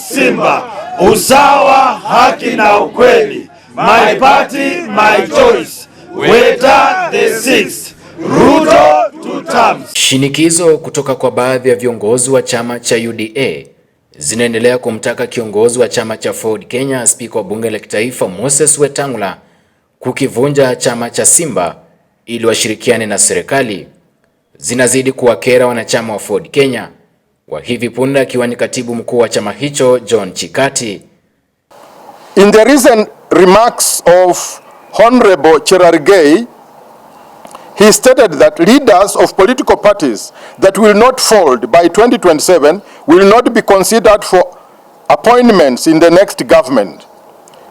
Simba, usawa, haki na ukweli. My party, my choice. Weta the sixth. Ruto to terms. Shinikizo kutoka kwa baadhi ya viongozi wa chama cha UDA zinaendelea kumtaka kiongozi wa chama cha Ford Kenya, Spika wa bunge la kitaifa Moses Wetangula kukivunja chama cha Simba ili washirikiane na serikali. Zinazidi kuwakera wanachama wa Ford Kenya, wa hivi punde akiwa ni katibu mkuu wa chama hicho John Chikati. In the recent remarks of Honorable Cherargei, he stated that leaders of political parties that will not fold by 2027 will not be considered for appointments in the next government.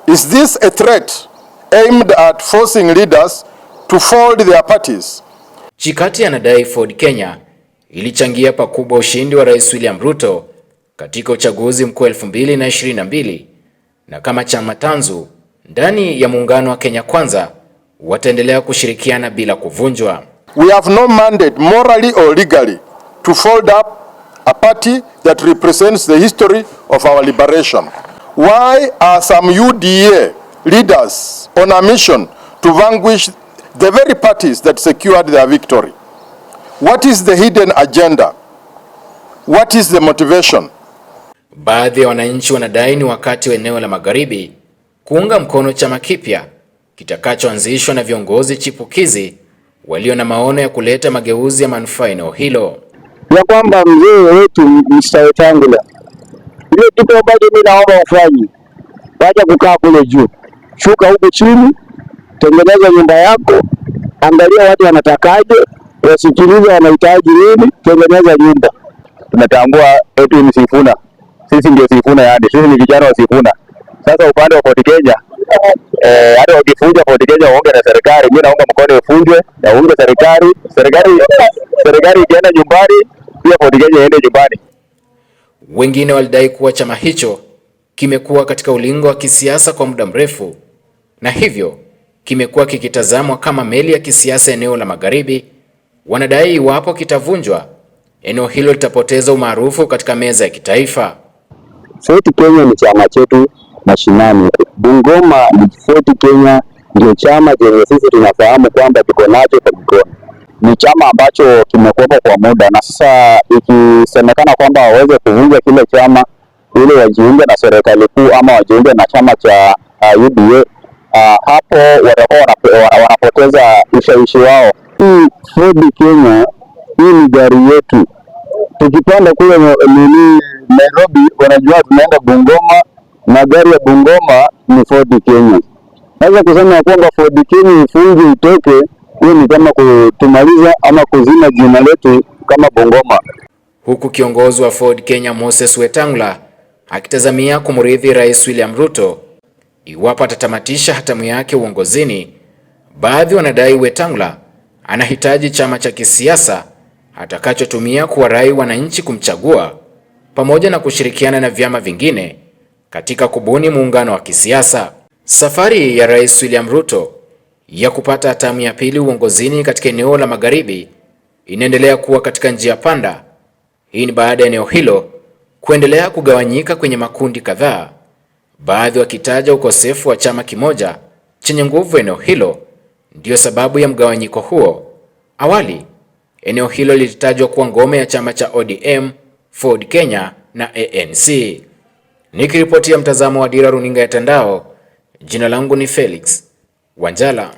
Is this a threat aimed at forcing leaders to fold their parties? Chikati anadai Ford Kenya ilichangia pakubwa ushindi wa Rais William Ruto katika uchaguzi mkuu 2022 na kama chama tanzu ndani ya muungano wa Kenya Kwanza wataendelea kushirikiana bila kuvunjwa. We have no mandate morally or legally to fold up a party that represents the history of our liberation. Why are some UDA leaders on a mission to vanquish the very parties that secured their victory? What is the hidden agenda? What is the motivation? Baadhi ya wananchi wanadai ni wakati wa eneo la Magharibi kuunga mkono chama kipya kitakachoanzishwa na viongozi chipukizi walio na maono ya kuleta mageuzi ya manufaa eneo hilo. Ya kwamba mzee wetu Mr. Wetangula, ile kitu ambacho mimi naomba ufanye, wacha kukaa kule juu, shuka huko chini, tengeneza nyumba yako, angalia watu wanatakaje, wasikilize wanahitaji nini, tengeneza nyumba. Tunatambua eti ni Sifuna, sisi ndio Sifuna, yani sisi ni vijana wa Sifuna. Sasa upande wa Ford Kenya, hata wakifunja Ford Kenya waonge na serikali, mimi naomba mkono ufunjwe na waonge serikali ikienda nyumbani, pia Ford Kenya iende nyumbani. Wengine walidai kuwa chama hicho kimekuwa katika ulingo wa kisiasa kwa muda mrefu na hivyo kimekuwa kikitazamwa kama meli ya kisiasa eneo la Magharibi. Wanadai iwapo kitavunjwa, eneo hilo litapoteza umaarufu katika meza ya kitaifa. Ford Kenya ni chama chetu mashinani. Bungoma ni Ford Kenya ndio chama chenye sisi tunafahamu kwamba tuko nacho kwa mkono. Ni chama ambacho kimekuwa kwa muda, na sasa ikisemekana kwamba waweze kuvunja kile chama ili wajiunge na serikali kuu ama wajiunge na chama cha UDA, hapo watakuwa wanapoteza ushawishi wao. Hii Ford Kenya hii ni gari yetu. Tukipanda kule Nairobi wanajua tunaenda Bungoma na gari ya Bungoma ni Ford Kenya. Sasa kusema kwamba Ford Kenya ifunge itoke, hiyo ni kama kutumaliza ama kuzima jina letu kama Bungoma. Huku kiongozi wa Ford Kenya Moses Wetangula akitazamia kumrithi Rais William Ruto iwapo atatamatisha hatamu yake uongozini, baadhi wanadai Wetangula anahitaji chama cha kisiasa atakachotumia kuwarai wananchi kumchagua pamoja na kushirikiana na vyama vingine katika kubuni muungano wa kisiasa. Safari ya Rais William Ruto ya kupata hatamu ya pili uongozini katika eneo la Magharibi inaendelea kuwa katika njia panda. Hii ni baada ya eneo hilo kuendelea kugawanyika kwenye makundi kadhaa, baadhi wakitaja ukosefu wa chama kimoja chenye nguvu eneo hilo ndiyo sababu ya mgawanyiko huo. Awali eneo hilo lilitajwa kuwa ngome ya chama cha ODM, Ford Kenya na ANC. Nikiripotia mtazamo wa Dira Runinga ya Tandao, jina langu ni Felix Wanjala.